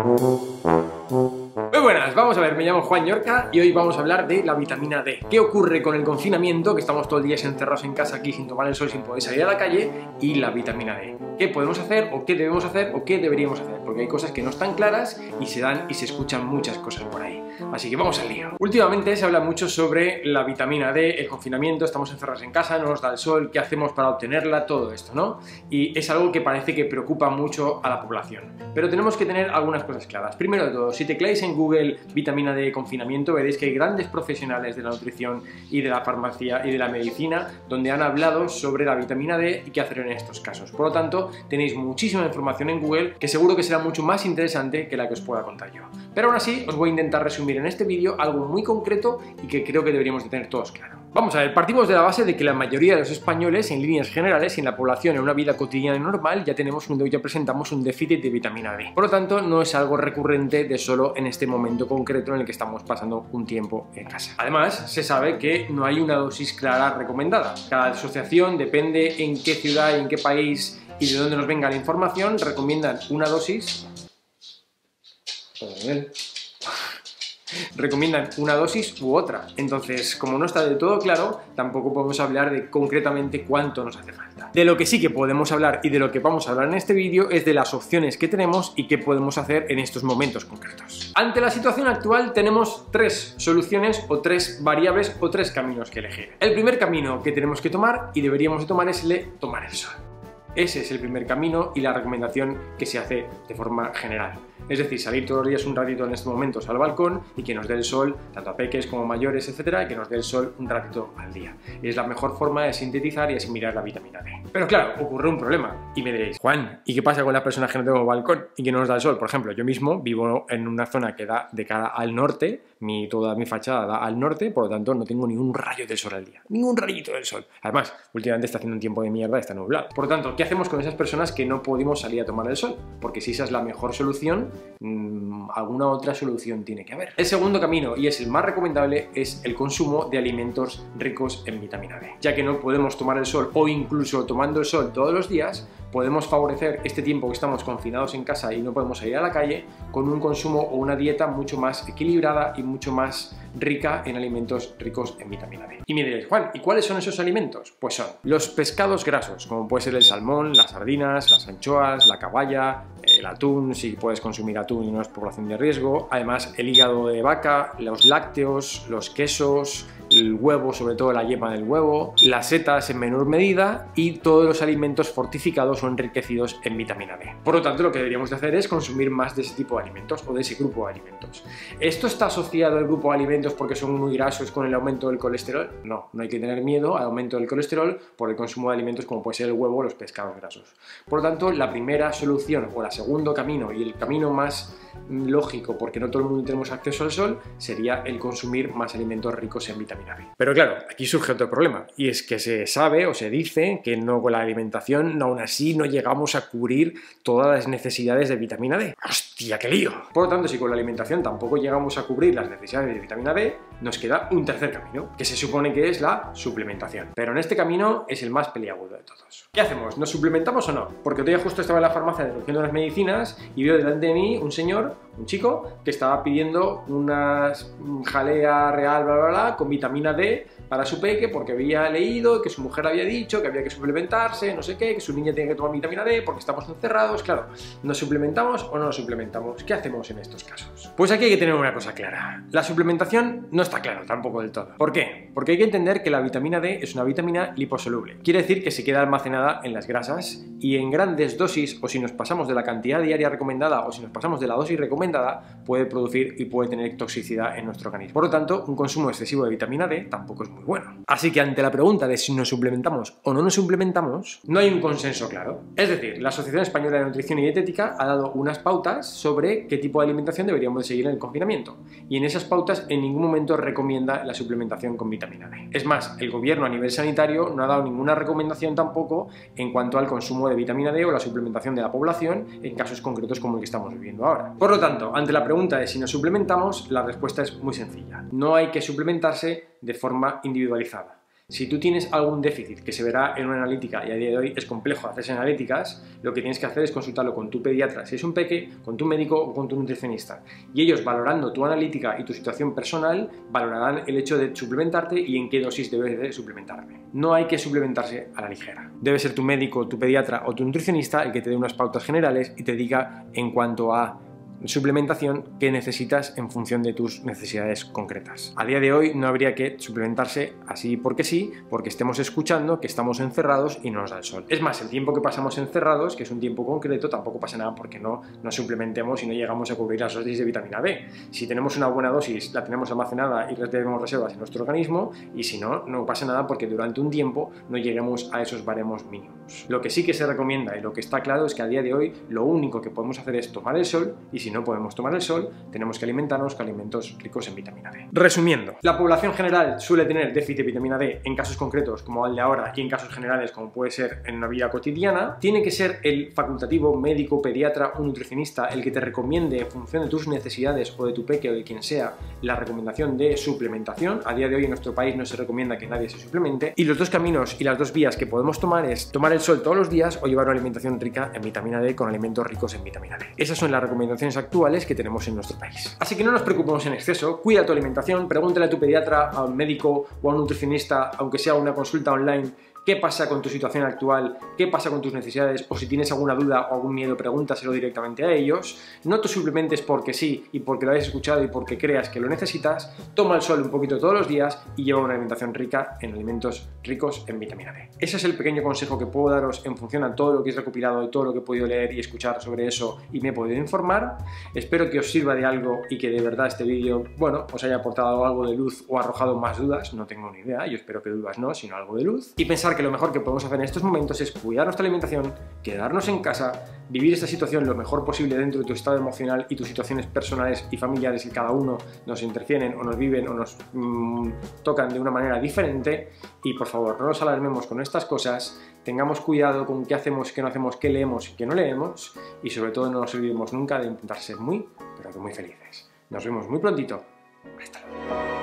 Muy buenas, vamos a ver, me llamo Juan Yorca y hoy vamos a hablar de la vitamina D. ¿Qué ocurre con el confinamiento, que estamos todo el día encerrados en casa aquí sin tomar el sol, sin poder salir a la calle, y la vitamina D? ¿Qué podemos hacer o qué debemos hacer o qué deberíamos hacer? Porque hay cosas que no están claras y se dan y se escuchan muchas cosas por ahí. Así que vamos al lío. Últimamente se habla mucho sobre la vitamina D, el confinamiento, estamos encerrados en casa, no nos da el sol, ¿qué hacemos para obtenerla? Todo esto, ¿no? Y es algo que parece que preocupa mucho a la población. Pero tenemos que tener algunas cosas claras. Primero de todo, si tecleáis en Google vitamina D confinamiento, veréis que hay grandes profesionales de la nutrición y de la farmacia y de la medicina donde han hablado sobre la vitamina D y qué hacer en estos casos. Por lo tanto, tenéis muchísima información en Google que seguro que será mucho más interesante que la que os pueda contar yo. Pero aún así, os voy a intentar resumir en este vídeo algo muy concreto y que creo que deberíamos de tener todos claro. Vamos a ver, partimos de la base de que la mayoría de los españoles, en líneas generales, y en la población en una vida cotidiana y normal, ya presentamos un déficit de vitamina D. Por lo tanto, no es algo recurrente de solo en este momento concreto en el que estamos pasando un tiempo en casa. Además, se sabe que no hay una dosis clara recomendada. Cada asociación, depende en qué ciudad y en qué país y de dónde nos venga la información, recomiendan una dosis. Recomiendan una dosis u otra. Entonces, como no está del todo claro, tampoco podemos hablar de concretamente cuánto nos hace falta. De lo que sí que podemos hablar y de lo que vamos a hablar en este vídeo es de las opciones que tenemos y qué podemos hacer en estos momentos concretos. Ante la situación actual tenemos tres soluciones o tres variables o tres caminos que elegir. El primer camino que tenemos que tomar y deberíamos de tomar es el de tomar el sol. Ese es el primer camino y la recomendación que se hace de forma general. Es decir, salir todos los días un ratito en estos momentos al balcón y que nos dé el sol, tanto a peques como mayores, etcétera, y que nos dé el sol un ratito al día. Es la mejor forma de sintetizar y asimilar la vitamina D. Pero claro, ocurre un problema y me diréis, Juan, ¿y qué pasa con las personas que no tenemos balcón y que no nos da el sol? Por ejemplo, yo mismo vivo en una zona que da de cara al norte, toda mi fachada da al norte, por lo tanto no tengo ni un rayo del sol al día, ni un rayito del sol. Además, últimamente está haciendo un tiempo de mierda, está nublado. Por lo tanto, ¿qué hacemos con esas personas que no podemos salir a tomar el sol? Porque si esa es la mejor solución, alguna otra solución tiene que haber. El segundo camino, y es el más recomendable, es el consumo de alimentos ricos en vitamina D. Ya que no podemos tomar el sol o incluso tomando el sol todos los días, podemos favorecer este tiempo que estamos confinados en casa y no podemos salir a la calle con un consumo o una dieta mucho más equilibrada y mucho más rica en alimentos ricos en vitamina D. Y me diréis, Juan, ¿y cuáles son esos alimentos? Pues son los pescados grasos, como puede ser el salmón, las sardinas, las anchoas, la caballa, el atún, si puedes consumir atún y no es población de riesgo, además el hígado de vaca, los lácteos, los quesos, el huevo, sobre todo la yema del huevo, las setas en menor medida y todos los alimentos fortificados o enriquecidos en vitamina D. Por lo tanto, lo que deberíamos de hacer es consumir más de ese tipo de alimentos o de ese grupo de alimentos. ¿Esto está asociado al grupo de alimentos porque son muy grasos con el aumento del colesterol? No, no hay que tener miedo al aumento del colesterol por el consumo de alimentos como puede ser el huevo o los pescados grasos. Por lo tanto, la primera solución o el segundo camino y el camino más lógico, porque no todo el mundo tenemos acceso al sol, sería el consumir más alimentos ricos en vitamina D. Pero claro, aquí surge otro problema, y es que se sabe o se dice que no, con la alimentación aún así no llegamos a cubrir todas las necesidades de vitamina D. ¡Hostia, qué lío! Por lo tanto, si con la alimentación tampoco llegamos a cubrir las necesidades de vitamina D, nos queda un tercer camino, que se supone que es la suplementación. Pero en este camino es el más peliagudo de todos. ¿Qué hacemos? ¿Nos suplementamos o no? Porque otro día justo estaba en la farmacia recogiendo unas medicinas y veo delante de mí un señor, un chico, que estaba pidiendo una jalea real, bla, bla, bla, con vitamina D para su peque porque había leído que su mujer había dicho que había que suplementarse, no sé qué, que su niña tiene que tomar vitamina D porque estamos encerrados. Claro, ¿nos suplementamos o no nos suplementamos? ¿Qué hacemos en estos casos? Pues aquí hay que tener una cosa clara. La suplementación no está clara tampoco del todo. ¿Por qué? Porque hay que entender que la vitamina D es una vitamina liposoluble. Quiere decir que se queda almacenada en las grasas y en grandes dosis, o si nos pasamos de la cantidad diaria recomendada o si nos pasamos de la dosis recomendada, puede producir y puede tener toxicidad en nuestro organismo. Por lo tanto, un consumo excesivo de vitamina D tampoco es muy bueno. Así que ante la pregunta de si nos suplementamos o no nos suplementamos, no hay un consenso claro. Es decir, la Asociación Española de Nutrición y Dietética ha dado unas pautas sobre qué tipo de alimentación deberíamos de seguir en el confinamiento, y en esas pautas en ningún momento recomienda la suplementación con vitamina D. Es más, el gobierno a nivel sanitario no ha dado ninguna recomendación tampoco en cuanto al consumo de vitamina D o la suplementación de la población en casos concretos como el que estamos viviendo ahora. Por lo tanto, ante la pregunta de si nos suplementamos, la respuesta es muy sencilla. No hay que suplementarse de forma individualizada. Si tú tienes algún déficit que se verá en una analítica, y a día de hoy es complejo hacerse analíticas, lo que tienes que hacer es consultarlo con tu pediatra, si es un peque, con tu médico o con tu nutricionista. Y ellos, valorando tu analítica y tu situación personal, valorarán el hecho de suplementarte y en qué dosis debes de suplementarte. No hay que suplementarse a la ligera. Debe ser tu médico, tu pediatra o tu nutricionista el que te dé unas pautas generales y te diga en cuanto a suplementación que necesitas en función de tus necesidades concretas. A día de hoy no habría que suplementarse así porque sí, porque estemos escuchando que estamos encerrados y no nos da el sol. Es más, el tiempo que pasamos encerrados, que es un tiempo concreto, tampoco pasa nada porque no nos suplementemos y no llegamos a cubrir las dosis de vitamina B. Si tenemos una buena dosis, la tenemos almacenada y tenemos reservas en nuestro organismo, y si no, no pasa nada porque durante un tiempo no lleguemos a esos baremos mínimos. Lo que sí que se recomienda y lo que está claro es que a día de hoy lo único que podemos hacer es tomar el sol, y si no podemos tomar el sol, tenemos que alimentarnos con alimentos ricos en vitamina D. Resumiendo, la población general suele tener déficit de vitamina D en casos concretos como el de ahora y en casos generales como puede ser en una vida cotidiana. Tiene que ser el facultativo, médico, pediatra o nutricionista el que te recomiende en función de tus necesidades o de tu peque o de quien sea la recomendación de suplementación. A día de hoy en nuestro país no se recomienda que nadie se suplemente, y los dos caminos y las dos vías que podemos tomar es tomar el sol todos los días o llevar una alimentación rica en vitamina D con alimentos ricos en vitamina D. Esas son las recomendaciones actuales que tenemos en nuestro país. Así que no nos preocupemos en exceso, cuida tu alimentación, pregúntale a tu pediatra, a un médico o a un nutricionista, aunque sea una consulta online, qué pasa con tu situación actual, qué pasa con tus necesidades, o si tienes alguna duda o algún miedo, pregúntaselo directamente a ellos. No te suplementes porque sí y porque lo hayas escuchado y porque creas que lo necesitas. Toma el sol un poquito todos los días y lleva una alimentación rica en alimentos ricos en vitamina D. Ese es el pequeño consejo que puedo daros en función a todo lo que he recopilado y todo lo que he podido leer y escuchar sobre eso y me he podido informar. Espero que os sirva de algo y que de verdad este vídeo, bueno, os haya aportado algo de luz o arrojado más dudas. No tengo ni idea, yo espero que dudas no, sino algo de luz. Y pensar que lo mejor que podemos hacer en estos momentos es cuidar nuestra alimentación, quedarnos en casa, vivir esta situación lo mejor posible dentro de tu estado emocional y tus situaciones personales y familiares, que cada uno nos interfieren o nos viven o nos tocan de una manera diferente. Y por favor, no nos alarmemos con estas cosas, tengamos cuidado con qué hacemos, qué no hacemos, qué leemos y qué no leemos, y sobre todo no nos olvidemos nunca de intentar ser muy, pero que muy felices. Nos vemos muy prontito. Hasta luego.